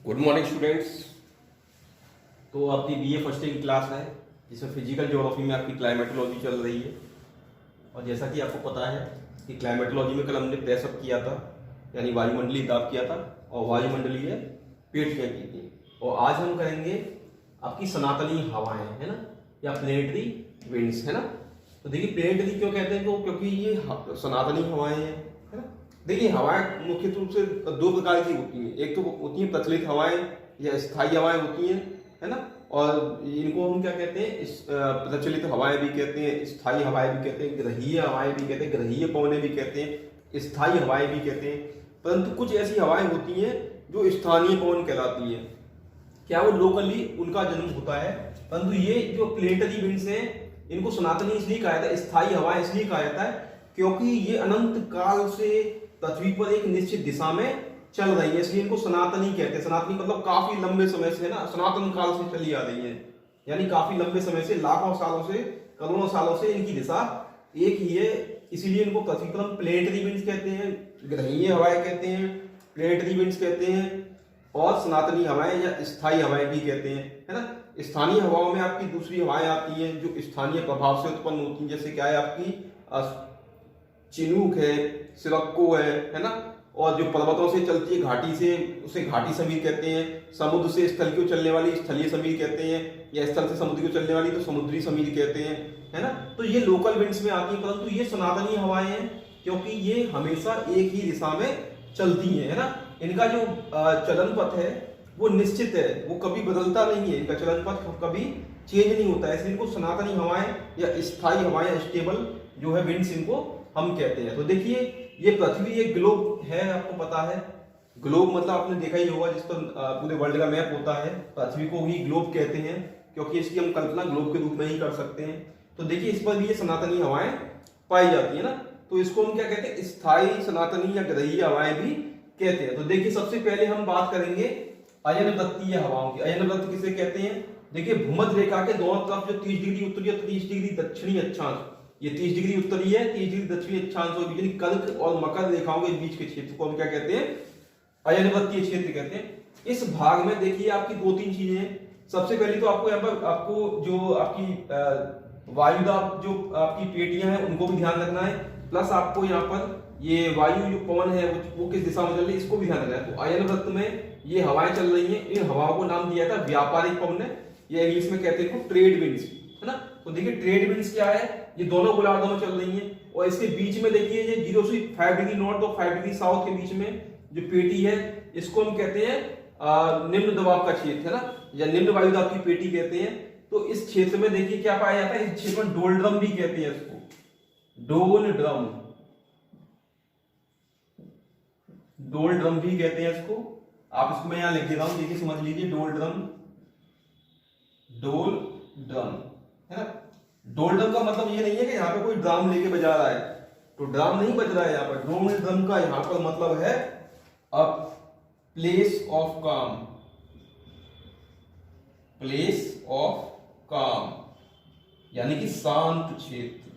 Good morning students. तो आपकी BA first year की क्लास है जिसमें फिजिकल ज्योग्राफी में आपकी क्लाइमेटोलॉजी चल रही है। और जैसा कि आपको पता है कि क्लाइमेटोलॉजी में कल हमने प्रेसअप किया था, यानी वायुमंडलीय दाब किया था और वायुमंडलीय पेटियाँ की थी। और आज हम करेंगे आपकी सनातनी हवाएं, है ना, या प्लेनेटरी विंड्स, है ना। तो देखिए प्लेनेटरी क्यों कहते हैं, तो क्योंकि ये सनातनी हवाएं हैं, है ना। देखिए हवाएं मुख्य रूप से दो प्रकार की होती हैं। एक तो होती हैं प्रचलित हवाएं या स्थायी हवाएं होती हैं, है ना। और इनको हम क्या कहते हैं, इस प्रचलित हवाएं भी कहते हैं, स्थायी हवाएं भी कहते हैं, ग्रहीय हवाएं भी कहते हैं, ग्रहीय पवनें भी कहते हैं, स्थायी हवाएं भी कहते हैं। परंतु कुछ ऐसी हवाएं होती हैं जो स्थानीय पवन कहलाती हैं। क्या वो लोकली उनका जन्म होता है, परंतु ये जो प्लेनेटरी विंड्स हैं इनको सनातनी इसलिए कहा जाता है, स्थायी हवाएं इसलिए कहा जाता है क्योंकि ये अनंत काल से पृथ्वी पर एक निश्चित दिशा में चल रही है, इसलिए इनको सनातनी कहते हैं। सनातनी मतलब काफी लंबे समय से, ना, सनातन काल से चली आ रही है, यानी काफी लंबे समय से, लाखों सालों से, करोड़ों सालों से इनकी दिशा एक ही है, इसीलिए इनको पृथ्वी पर हम प्लेनेटरी विंड्स कहते हैं, ग्रहीय हवाएं कहते हैं, प्लेनेटरी विंड्स कहते हैं, और सनातनी हवाएं या स्थायी हवाएं भी कहते हैं, है ना। स्थानीय हवाओं में आपकी दूसरी हवाएं आती हैं जो स्थानीय प्रभाव से उत्पन्न होती हैं, जैसे क्या है आपकी चिनूक है, सिरक्को है ना। और जो पर्वतों से चलती है घाटी से, उसे घाटी समीर कहते हैं। समुद्र से स्थल की चलने वाली स्थलीय समीर कहते हैं, या स्थल से समुद्र की चलने वाली तो समुद्री समीर कहते हैं, है ना। तो ये लोकल विंड्स में आती है, परंतु ये सनातनी हवाएं हैं क्योंकि ये हमेशा एक ही दिशा में चलती है ना। इनका जो चलन पथ है वो निश्चित है, वो कभी बदलता नहीं है, इनका चलन पथ कभी चेंज नहीं होता है, इसलिए इनको सनातनी हवाएं या स्थायी हवाएं, स्टेबल जो है विंड्स, इनको हम कहते हैं। तो देखिए ये पृथ्वी एक ग्लोब है, आपको पता है। ग्लोब मतलब आपने देखा ही होगा, जिस पर पूरे वर्ल्ड का मैप होता है। पृथ्वी को ही ग्लोब कहते हैं क्योंकि इसकी हम कल्पना ग्लोब के रूप में ही कर सकते हैं। तो देखिए इस पर भी ये सनातनी हवाएं पाई जाती है ना। तो इसको हम क्या कहते हैं, स्थायी, सनातनी या ग्रहीय हवाएं भी कहते हैं। तो देखिए सबसे पहले हम बात करेंगे अयनवृत्तीय हवाओं की। अयनवृत्त किसे कहते हैं, देखिए भूमध्य रेखा के दोनों तरफ जो 30 डिग्री उत्तरी और 30 डिग्री दक्षिणी अक्षांश, ये 30 डिग्री उत्तरी है, 30 डिग्री दक्षिणी अक्षांश और बीच कर्क और मकर रेखाओं के बीच के क्षेत्र को हम क्या कहते हैं, अयनवृत्तीय क्षेत्र कहते हैं। इस भाग में देखिए आपकी दो तीन चीजें हैं। सबसे पहले तो आपको यहाँ पर आपको जो आपकी वायुदाब जो आपकी पेटियां हैं उनको भी ध्यान रखना है, प्लस आपको यहाँ पर ये वायु जो पवन है वो किस दिशा में चल रही है इसको भी ध्यान रखना है। तो अयनवृत्त में ये हवाएं चल रही हैं, इन हवाओं को नाम दिया था व्यापारिक पवन, ये इंग्लिश में कहते हैं ट्रेड विंड्स, है ना। तो देखिए ट्रेड विंड्स क्या है, ये दोनों गोलार्धों में चल रही हैं, और इसके बीच में देखिए ये 0 से 5 डिग्री नॉर्थ और 5 डिग्री साउथ के बीच में जो पेटी है इसको हम कहते हैं निम्न दबाव का क्षेत्र, है ना, या निम्न वायु दाब की पेटी कहते हैं। तो इस क्षेत्र में देखिए क्या पाया जाता है, इस क्षेत्र में डोलड्रम भी कहते हैं इसको, डोलड्रम, डोलड्रम भी कहते हैं इसको। आप इसको मैं यहां लिख दे रहा हूं, देखिए समझ लीजिए, डोलड्रम, डोलड्रम, है ना। डोलड्रम का मतलब ये नहीं है कि यहाँ पे कोई ड्रम लेके बजा रहा है, तो ड्रम नहीं बज रहा है यहाँ पर। डोलड्रम का यहाँ पर मतलब है अ प्लेस ऑफ काम, प्लेस ऑफ काम, यानी कि शांत क्षेत्र।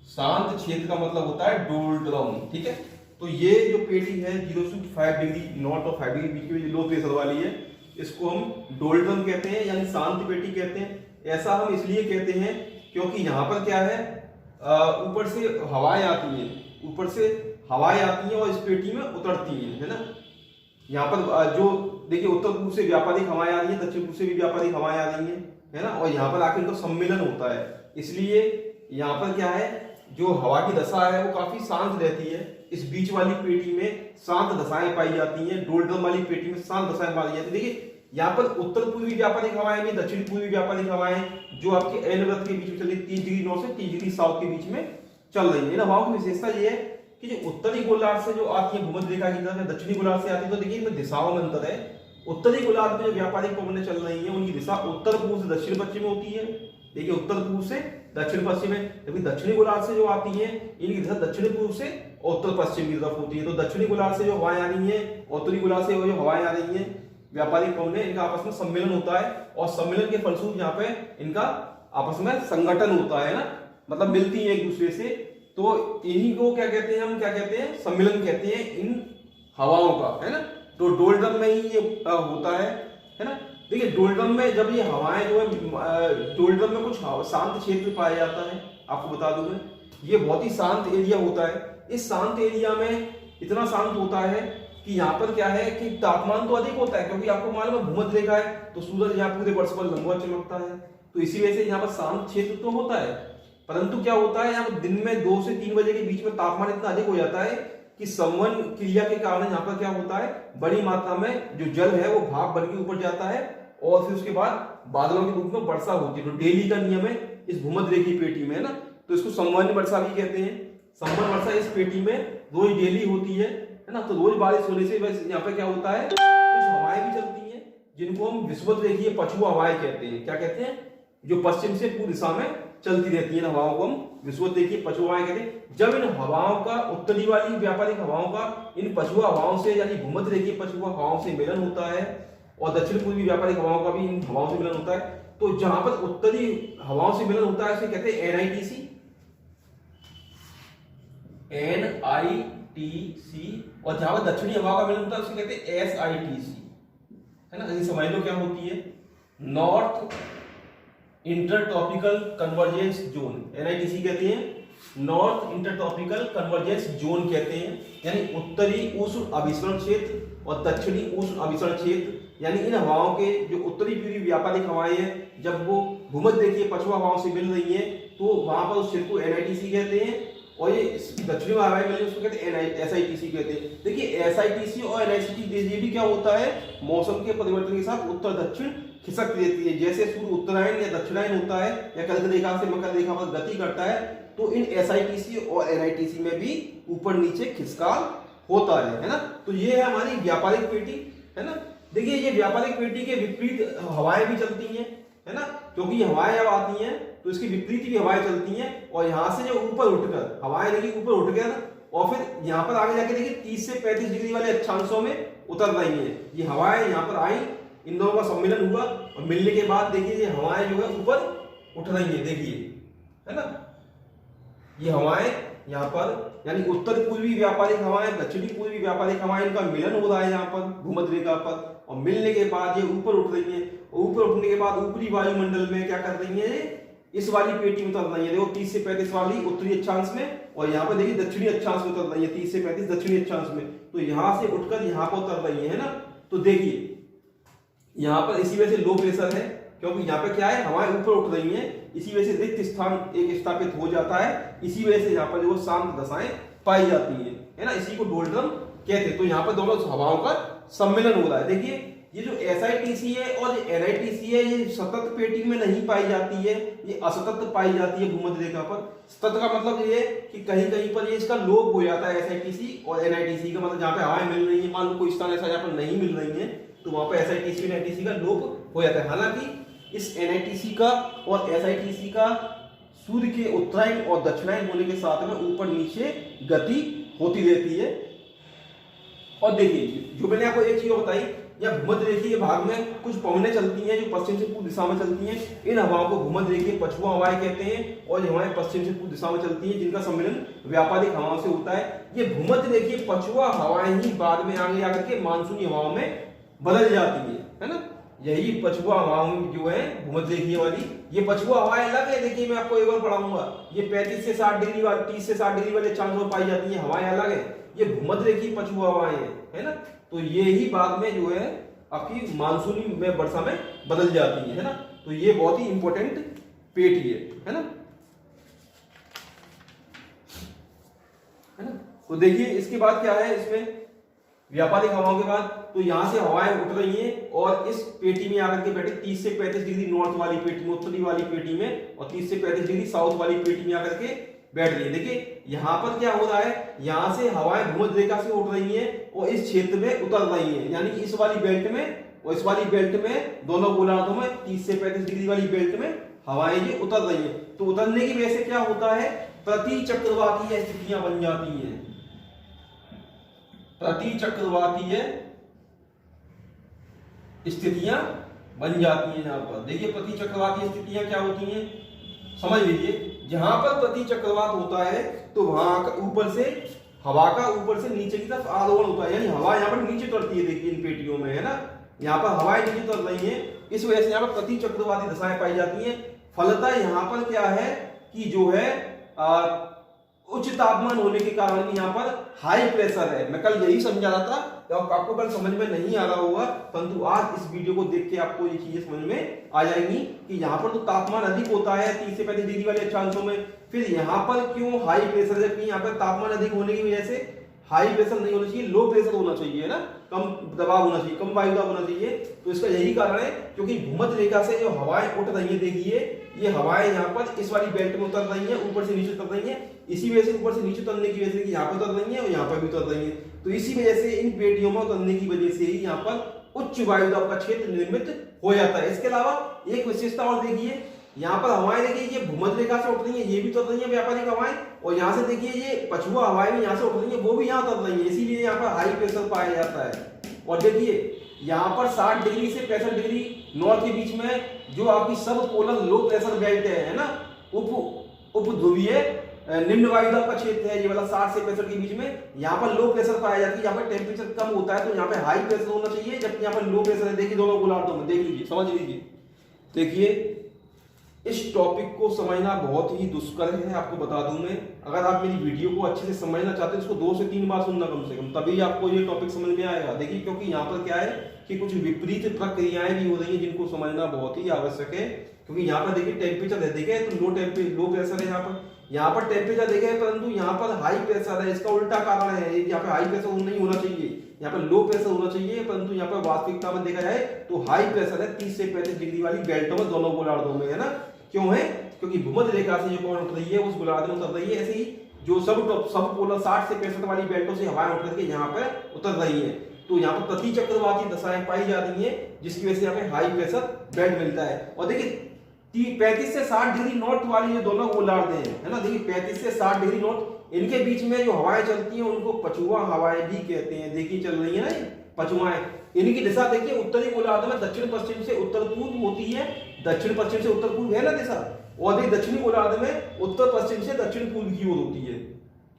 शांत क्षेत्र का मतलब होता है डोलड्रम, ठीक है। तो ये जो पेटी है 0 से 5 डिग्री नॉर्थ और 5 डिग्री बीच में लो प्रेशर वाली है, इसको हम डोलड्रम कहते हैं, यानी शांत पेटी कहते हैं। ऐसा हम इसलिए कहते हैं क्योंकि यहाँ पर क्या है, ऊपर से हवाएं आती हैं, ऊपर से हवाएं आती हैं और इस पेटी में उतरती हैं, है ना। यहाँ पर जो देखिए उत्तर पूर्व से व्यापारिक हवाएं आ रही हैं, दक्षिण पूर्व से भी व्यापारिक हवाएं आ रही हैं, है ना। और यहाँ पर आकर इनका सम्मेलन होता है, इसलिए यहाँ पर क्या है, जो हवा की दशा है वो काफी शांत रहती है। इस बीच वाली पेटी में शांत दशाएं पाई जाती हैं, डोलड्रम वाली पेटी में शांत दशाएं पाई जाती है। देखिए यहाँ पर उत्तर पूर्वी व्यापारिक हवाएं भी, दक्षिण पूर्वी व्यापारिक हवाएं जो आपके अयनवृत्त के बीच में चल रही, 30 डिग्री नॉर्थ से 30 डिग्री साउथ के बीच में चल रही है। इन हवाओं की विशेषता ये है कि जो उत्तरी गोलार्ध से जो आती है भूमध्य रेखा की तरफ, दक्षिणी गोलार्ध से आती है, तो देखिए इनमें दिशाओं में अंतर है। उत्तरी गोलार्ध में जो व्यापारिक पवनें चल रही हैं उनकी दिशा उत्तर पूर्व से दक्षिण पश्चिम में होती है, देखिए उत्तर पूर्व से दक्षिण पश्चिम में। जबकि दक्षिणी गोलार्ध से जो आती है इनकी दिशा दक्षिण पूर्व से उत्तर पश्चिम की तरफ होती है। तो दक्षिणी गोलार्ध से जो हवाएं आ रही है, उत्तरी गोलार्ध से जो हवाएं आ रही है, व्यापारिक पवनें, इनका आपस में सम्मेलन होता है, और सम्मेलन के फलस्वरूप यहाँ पे इनका आपस में संगठन होता है ना, मतलब मिलती है एक दूसरे से। तो इन्हीं को क्या कहते हैं, हम क्या कहते हैं, सम्मेलन कहते हैं इन हवाओं का, है ना। तो डोलड्रम में ही ये होता है ना। देखिए डोलड्रम में जब ये हवाएं जो है, डोलड्रम में कुछ शांत क्षेत्र पाया जाता है, आपको बता दूं मैं, ये बहुत ही शांत एरिया होता है। इस शांत एरिया में इतना शांत होता है कि यहाँ पर क्या है कि तापमान तो अधिक होता है, क्योंकि आपको मालूम है भूमध्य रेखा है, तो सूरज यहाँ पूरे वर्ष पर लंबा चमकता है, तो इसी वजह से यहाँ पर शांत क्षेत्र तो होता है। परंतु क्या होता है, यहाँ पर दिन में 2 से 3 बजे के बीच में तापमान इतना अधिक हो जाता है कि संवहन क्रिया के कारण यहाँ पर क्या होता है, बड़ी मात्रा में जो जल है वो भाप बन के ऊपर जाता है और फिर उसके बाद बादलों के रूप में वर्षा होती है। तो डेली का नियम है इस भूमध्य रेखीय पेटी में, है ना, तो इसको संवहन वर्षा भी कहते हैं। संवहन वर्षा इस पेटी में रोज डेली होती है ना। तो रोज बारिश होने से बस यहाँ पे क्या होता है, कुछ हवाएं भी चलती हैं जिनको हम विषुवत रेखीय पछुआ हवाएं कहते हैं। क्या कहते हैं, जो पश्चिम से पूर्व दिशा में चलती रहती है हवाओं को हम विषुवत रेखीय पछुआ हवाएं कहते हैं। जब इन हवाओं का, उत्तरी वाली व्यापारिक हवाओं का इन पछुआ हवाओं से यानी भूमध्य रेखीय पछुआ हवाओं से मिलन होता है और दक्षिण पूर्वी व्यापारिक हवाओं का भी इन हवाओं से मिलन होता है, तो जहां पर उत्तरी हवाओं से मिलन होता है उसे कहते हैं NITC, और जहां पर दक्षिणी हवा का मिलन होता है उसे कहते हैं SITC, है ना। समझ लो क्या होती है, north intertropical convergence zone, NITC कहते हैं, नॉर्थ इंटरट्रॉपिकल कन्वर्जेंस जोन कहते हैं, यानी उत्तरी उष्ण अभिसरण क्षेत्र और दक्षिणी उष्ण अभिसरण क्षेत्र, यानी इन हवाओं के जो उत्तरी पूर्वी व्यापारिक हवाएं हैं जब वो भूमध्य रेखीय पछुआ हवाओं से मिल रही हैं तो वहां पर उस क्षेत्र को NITC कहते हैं, और ये दक्षिणी हवाएं मिल रही है उसको कहते हैं SITC कहते हैं। देखिए SITC और NITC ये भी क्या होता है, मौसम के परिवर्तन के साथ उत्तर दक्षिण खिसक रहती है। जैसे सूर्य उत्तरायण या दक्षिणायन होता है या कर्क रेखा से मकर रेखा पर गति करता है, तो इन SITC और NITC में भी ऊपर नीचे खिसकाव होता है ना। तो ये है हमारी व्यापारिक पेटी, है ना। देखिए ये व्यापारिक पेटी के विपरीत हवाएं भी चलती हैं, है ना, क्योंकि ये हवाएं जब आती हैं तो इसकी विपरीत भी हवाएं चलती हैं, और यहाँ से जो ऊपर उठकर हवाएं देखिए ऊपर उठ गया और फिर यहाँ पर आगे जाके देखिए 30 से 35 डिग्री वाले अक्षांशों में उतर रही हैं। ये हवाएं यहाँ पर आई, इन दोनों का सम्मिलन हुआ और मिलने के बाद देखिए ये हवाएं जो है ऊपर उठ रही है, देखिए, है ना। ये हवाएं यहाँ पर यानी उत्तर पूर्वी व्यापारिक हवाएं, दक्षिणी पूर्वी व्यापारिक हवाएं, इनका मिलन हो रहा है यहाँ पर भूमध्य रेखा पर, और मिलने के बाद ये ऊपर उठ रही है। ऊपर उठने के बाद ऊपरी वायुमंडल में क्या कर रही है, इस वाली पेटी में उतर रही है, देखो 30 से 35 वाली उत्तरी अक्षांश में, और यहाँ पर देखिए दक्षिणी अक्षांश में उतर रही है 30 से 35 दक्षिणी अक्षांश में, तो यहाँ से उठकर यहाँ पर उतर रही है ना। तो देखिए यहाँ पर इसी वजह से लो प्रेशर है, क्योंकि यहाँ पे क्या है, हवाएं ऊपर उठ रही हैं, इसी वजह से रिक्त स्थान एक स्थापित हो जाता है, इसी वजह से यहाँ पर जो शांत दशाएं पाई जाती है ना, इसी को डोलड्रम कहते हैं। तो यहाँ पर दोनों हवाओं का सम्मिलन हो रहा है। देखिए ये जो SITC है और NITC है, ये सतत पेटी में नहीं पाई जाती है, ये असतत पाई जाती है भूमध्य रेखा पर। सतत का मतलब ये कि कहीं कहीं पर ये इसका लोप हो जाता है SITC और NITC का, मतलब जहाँ पे हवाएं मिल रही है, मान लो कोई स्थान ऐसा जहाँ पर नहीं मिल रही है तो वहां पे SITC और NITC का लोप हो जाता है। हालांकि इस NITC का और SITC का सूर्य के उत्तरायण और दक्षिणायन होने के साथ में ऊपर नीचे गति होती रहती है। और देखिए जो मैंने आपको एक चीज बताई, या भूमध्य रेखीय भाग में कुछ पवनें चलती हैं जो पश्चिम से पूर्व दिशा में चलती हैं, इन हवाओं को भूमध्य रेखीय पछुआ हवाएं कहते हैं, और ये हवाएं पश्चिम से पूर्व दिशा में चलती हैं जिनका सम्मिलन व्यापारिक हवाओं से होता है। ये भूमध्य रेखीय पछुआ हवाएं ही बाद में आगे आकर के मानसूनी हवाओं में बदल जाती है ना। यही पछुआ हवाएं जो है भूमध्य रेखीय वाली, ये पछुआ हवाएं अलग है। देखिए मैं आपको एक बार पढ़ाऊंगा, ये 35 से 60 डिग्री वाली, 30 से 60 डिग्री वाले अक्षांशों में पाई जाती है हवाएं अलग है, ये भूमध्य रेखीय पछुआ हवाएं है ना। तो ये ही बाद में जो है आपकी मानसूनी में वर्षा में बदल जाती है ना। तो ये बहुत ही इंपॉर्टेंट पेटी है ना। तो देखिए इसके बाद क्या है, इसमें व्यापारिक हवाओं के बाद तो यहां से हवाएं उठ रही हैं और इस पेटी में आकर के बैठे 30 से 35 डिग्री नॉर्थ वाली पेटी में, उत्तरी वाली पेटी में, और 30 से 35 डिग्री साउथ वाली पेटी में आकर के बैठ रही है। देखिए यहाँ पर क्या हो रहा है, यहाँ से हवाएं भूमध्य रेखा से उठ रही हैं और इस क्षेत्र में उतर रही हैं, यानी इस वाली बेल्ट में और इस वाली बेल्ट में, दोनों गोलार्धों में 30 से 35 डिग्री वाली बेल्ट में हवाएं ये उतर रही हैं। तो उतरने की वजह से क्या होता है, प्रति चक्रवातीय स्थितियां बन जाती हैं। प्रति चक्रवातीय स्थितियां बन जाती हैं। यहाँ पर देखिए प्रति चक्रवातीय स्थितियां क्या होती हैं, समझ लीजिए। जहां पर प्रति चक्रवात होता है तो वहां ऊपर से हवा का ऊपर से नीचे की तरफ आरोहण होता है, यानी हवा यहाँ पर नीचे उतरती है। देखिए इन पेटियों में, है ना, यहाँ पर हवाएं नीचे उतर रही हैं, इस वजह से यहाँ पर प्रति चक्रवाती दशाएं पाई जाती हैं। फलतः यहाँ पर क्या है कि जो है उच्च तापमान होने के कारण भी यहाँ पर हाई प्रेशर है। मैं कल यही समझा रहा था, तो आपको कल समझ में नहीं आ रहा होगा, परंतु आज इस वीडियो को देख के आपको ये चीजें समझ में आ जाएंगी कि यहाँ पर तो तापमान अधिक होता है 30 से 35 डिग्री वाले अक्षांशों में, फिर यहाँ पर क्यों हाई प्रेशर, जबकि यहाँ पर तापमान अधिक होने की वजह से हाई प्रेशर नहीं होना चाहिए, लो प्रेशर होना चाहिए, है ना, कम दबाव होना चाहिए, कम वायु दाब होना चाहिए। तो इसका यही कारण है, क्योंकि भूमध्य रेखा से जो हवाएं उठ रही है, देखिए ये हवाएं यहाँ पर इस वाली बेल्ट में उतर रही है, ऊपर से नीचे उतर रही है, इसी वजह से ऊपर से नीचे उतरने की वजह से यहाँ पर उतर रही है और यहाँ पर भी उतर रही है। तो इसी वजह से इन पेटियों में उतरने की वजह से ही यहाँ पर उच्च वायु दाब का क्षेत्र निर्मित हो जाता है। इसके अलावा एक विशेषता और देखिए, यहाँ पर हवाएं देखिए ये भूमध्य रेखा से उठ रही है, ये भी उतर रही है व्यापारिक हवाएं, और यहाँ से देखिए ये पछुआ हवाएं भी यहाँ से उठ रही है, वो भी यहाँ उतर रही है, इसीलिए यहाँ पर हाई प्रेशर पाया जाता है। और देखिए यहाँ पर 60 डिग्री से 65 डिग्री नॉर्थ के बीच में जो आपकी सब पोलर लो प्रेशर बेल्ट है ना, उप ध्रुवीय निम्न वायु दाब का क्षेत्र है, ये वाला 60 से 65 के बीच में, यहाँ पर लो प्रेशर पाया जाता है। यहाँ पर टेम्परेचर कम होता है तो यहाँ पे हाई प्रेशर होना चाहिए, जबकि यहाँ पर लो प्रेशर है। देखिए दोनों गोलार्धों में, देख लीजिए, समझ लीजिए। देखिए इस टॉपिक को समझना बहुत ही दुष्कर है, आपको बता दूं मैं। अगर आप मेरी वीडियो को अच्छे से समझना चाहते हैं, इसको 2 से 3 बार सुनना कम से कम, तभी आपको ये टॉपिक समझ में आएगा। देखिए क्योंकि यहाँ पर क्या है कि कुछ विपरीत प्रक्रियाएं भी हो रही हैं, जिनको समझना बहुत ही आवश्यक है। क्योंकि यहाँ पर देखिए टेम्परेचर है, देखिए तो लो प्रेशर है यहाँ पर टेम्परेचर देखे, परंतु यहाँ पर हाई प्रेशर है। इसका उल्टा कारण है, यहाँ पे हाई प्रेशर नहीं होना चाहिए, यहाँ पर लो प्रेशर होना चाहिए, परंतु यहाँ पर वास्तविकता में देखा जाए तो हाई प्रेशर है 30 से 35 डिग्री वाली बेल्टों में, दोनों गोलार्धों में, है ना। क्यों है? क्योंकि भूमध्य रेखा से जो कौन उठ रही है उस गोलार्ध में उतर रही है, ऐसे ही जो सब पोलर 60 से 65 वाली बेल्टों से हवाएं उठ करके यहाँ पर उतर रही है, तो यहाँ पर प्रति चक्रवाती दशाएं पाई जा रही है, जिसकी वजह से यहाँ पे हाई प्रेशर बेल्ट मिलता है। और देखिए 35 से 60 डिग्री नॉर्थ वाली जो दोनों गोलार्ध हैं, है ना, देखिए 35 से 60 डिग्री नॉर्थ, इनके बीच में जो हवाएं चलती हैं उनको पछुआ हवाएं भी कहते हैं। देखिए चल रही है ना ये पछुआएं, इनकी दिशा देखिए उत्तरी गोलार्ध में दक्षिण पश्चिम से उत्तर पूर्व होती है, दक्षिण पश्चिम से उत्तर पूर्व है ना दिशा, और दक्षिणी गोलार्ध में उत्तर पश्चिम से दक्षिण पूर्व की ओर होती है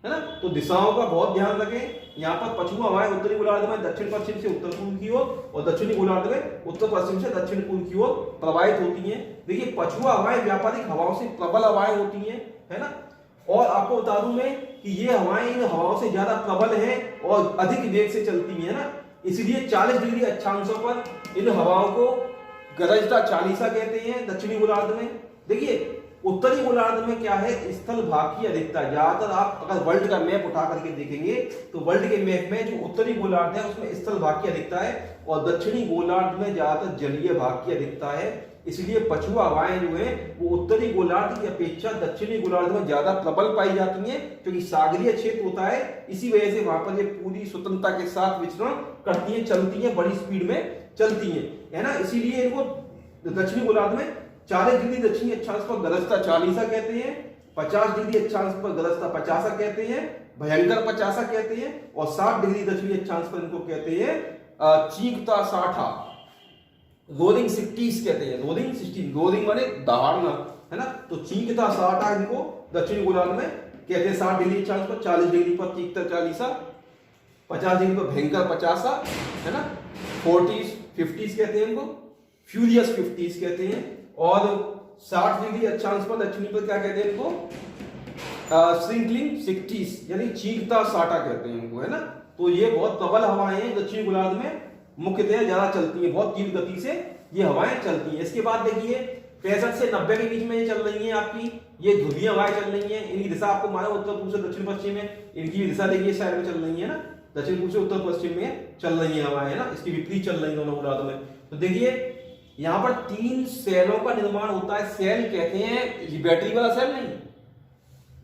ना। तो दिशाओं का बहुत ध्यान रखें। यहाँ पर पछुआ हवाएं उत्तरी गोलार्ध में दक्षिण पश्चिम से उत्तर पूर्व की ओर और दक्षिणी गोलार्ध में उत्तर पश्चिम से दक्षिण पूर्व की ओर प्रवाहित होती हैं। देखिए पछुआ हवाएं व्यापारिक हवाओं से प्रबल हवाएं होती हैं, है ना। और आपको बता दूं मैं कि ये हवाएं इन हवाओं से ज्यादा प्रबल हैं और अधिक वेग से चलती हैं ना, इसलिए 40 डिग्री अक्षांशों पर इन हवाओं को गरजता चालीसा कहते हैं दक्षिणी गोलार्ध में। देखिए उत्तरी गोलार्ध में क्या है, स्थल भाग की अधिकता। ज्यादातर आप अगर वर्ल्ड का मैप उठा करके देखेंगे तो वर्ल्ड के मैप में जो उत्तरी गोलार्ध है उसमें स्थल भाग की अधिकता है और दक्षिणी गोलार्ध में ज्यादातर जलीय भाग की अधिकता है। इसलिए पछुआ हवाएं जो है वो उत्तरी गोलार्ध की अपेक्षा दक्षिणी गोलार्ध में ज्यादा प्रबल पाई जाती हैं, क्योंकि सागरीय क्षेत्र होता है। इसी वजह से वहां पर ये पूरी स्वतंत्रता के साथ विचरण करती हैं, चलती हैं, बड़ी स्पीड में चलती हैं, है ना। इसीलिए इनको दक्षिणी गोलार्ध में 40 डिग्री दक्षिणी अक्षांश पर गरजता चालीसा कहते हैं, 50 डिग्री अक्षांश पर गरजता पचासा कहते हैं, भयंकर पचासा कहते हैं, और 60 डिग्री दक्षिणी अक्षांश पर इनको कहते हैं चीकता साठा, रोरिंग 60 कहते हैं। रोरिंग 60, रोरिंग माने दहाड़ना, है ना। तो चीकता साठा इनको दक्षिणी गोलार्ध में कहते हैं 60 डिग्री अक्षांश पर, 40 डिग्री पर चीकता चालीसा, 50 डिग्री पर भयंकर पचासा, है ना। 40s 50s कहते हैं इनको, फ्यूरियस 50s कहते हैं, और 60 डिग्री अक्षांश पर दक्षिणी पर क्या कहते हैं इनको, श्रिंकलिंग 60s यानी चीकता साठा कहते हैं इनको, है ना। तो ये बहुत प्रबल हवाएं हैं दक्षिणी गोलार्ध में, मुख्यतः ज्यादा चलती है, बहुत तीव्र गति से ये हवाएं चलती हैं। इसके बाद देखिए 65 से 90 के बीच में ये चल रही हैं आपकी, ये ध्रुवीय हवाएं चल रही हैं। इनकी दिशा आपको मालूम उत्तर पूर्व से दक्षिण पश्चिम में, इनकी दिशा देखिए साइड में चल रही है ना, दक्षिण पूर्व से उत्तर पश्चिम में चल रही है हवाएं, है ना। इसकी विपरीत चल रही है दोनों गोलार्ध में। तो देखिए यहाँ पर 3 सेलों का निर्माण होता है। सेल कहते हैं बैटरी वाला सेल नहीं,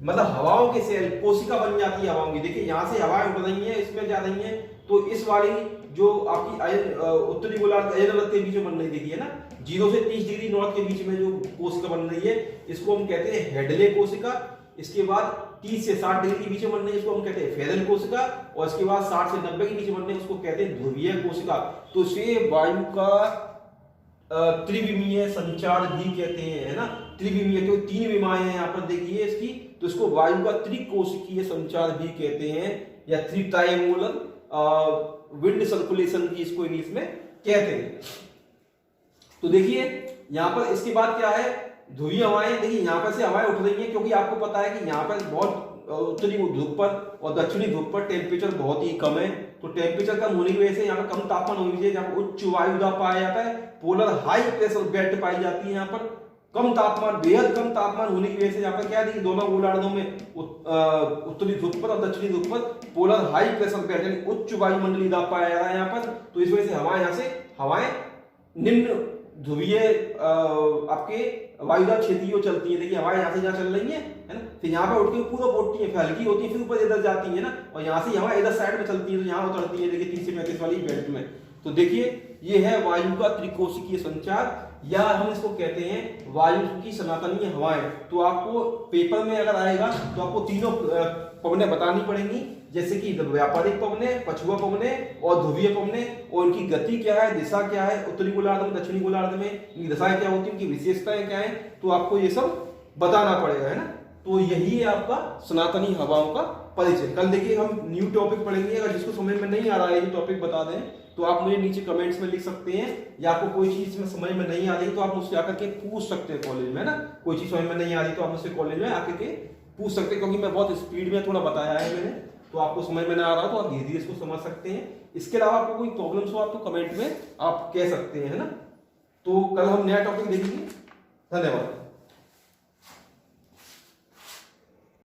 मतलब हवाओं के सेल, कोशिका बन जाती है हवाओं की। देखिए यहाँ से हवाएं उड़ रही हैं, इसमें जा रही हैं, तो इस वाली जो आपकी उत्तरी गोलार्ध अयनवृत्त के बीच में बन रही, देखिए ना, 0 से 30 डिग्री नॉर्थ के बीच में जो कोशिका बन रही है इसको हम कहते हैं हेडले कोशिका। इसके बाद 30 से 60 डिग्री के बीच में बन रही है इसको हम कहते हैं फेरल कोशिका, और इसके बाद 60 से 90 के बीच में बन रही है उसको कहते हैं ध्रुवीय कोशिका। तो से वायु का त्रिविमीय संचार भी कहते हैं, है ना। त्रिविमीय तो 3 विमाएं हैं यहाँ पर देखिए इसकी, तो इसको वायु का त्रिकोशिकीय संचार भी कहते हैं, या थ्री ट्राइमोलर विंड सर्कुलेशन भी इसको इंग्लिश में कहते हैं। तो देखिए यहाँ पर इसके बाद क्या है, ध्रुवीय हवाएं। देखिए यहाँ पर से हवाएं उठ रही हैं, क्योंकि आपको पता है कि यहाँ पर बहुत उत्तरी ध्रुव पर और दक्षिणी ध्रुव पर टेम्परेचर बहुत ही कम है। तो टेम्परेचर कम होने की वजह से यहाँ पर कम तापमान होने की वजह से यहाँ पर उच्च वायु दाब पाया जाता है, पोलर हाई प्रेशर बेल्ट पाई जाती है। यहाँ पर कम तापमान, बेहद कम तापमान होने की वजह से यहाँ पर क्या देखिए दोनों गोलार्धों में उत्तरी ध्रुव पर और दक्षिणी ध्रुव पर पोलर हाई प्रेशर बेल्ट यानी उच्च वायुमंडलीय दाब पाया जा रहा है यहाँ पर। तो इस वजह से हवाएं निम्न ध्रुवीय आपके वायुदाब क्षेत्रीय चलती है। देखिए हवाएं यहाँ से जहाँ चल रही है ना, फिर यहाँ पे उठ के पूरा उठती है, फिर हल्की होती है, फिर ऊपर इधर जाती है ना, और यहाँ से हवा इधर साइड में चलती है, तो यहाँ उतरती है देखिए 30 से 35 वाली बेल्ट में। तो देखिए ये है वायु का त्रिकोशिकीय संचार, या हम इसको कहते हैं वायु की सनातनीय हवाएं। तो आपको पेपर में अगर आएगा तो आपको तीनों पवनें बतानी पड़ेंगी, जैसे कि व्यापारिक पवनें, पछुआ पवनें और ध्रुवीय पवनें, और उनकी गति क्या है, दिशा क्या है, उत्तरी गोलार्ध में दक्षिणी गोलार्ध में इनकी दिशाएं क्या होती है, उनकी विशेषताएं क्या है, तो आपको ये सब बताना पड़ेगा, है ना। तो यही है आपका सनातनी हवाओं का परिचय। कल देखिए हम न्यू टॉपिक पढ़ेंगे, अगर जिसको समझ में नहीं आ रहा है ये टॉपिक बता दें तो आप मुझे नीचे कमेंट्स में लिख सकते हैं, या आपको कोई चीज में समझ में नहीं आ रही तो आप मुझसे आकर के पूछ सकते हैं कॉलेज में, है ना। कोई चीज समझ में नहीं आ रही तो आप मुझसे कॉलेज में आकर के पूछ सकते हैं, क्योंकि मैं बहुत स्पीड में थोड़ा बताया है मैंने, तो आपको समझ में नहीं आ रहा तो आप धीरे धीरे इसको समझ सकते हैं। इसके अलावा आपको कोई प्रॉब्लम्स हो आप तो कमेंट में आप कह सकते हैं, है ना। तो कल हम नया टॉपिक देखेंगे। धन्यवाद।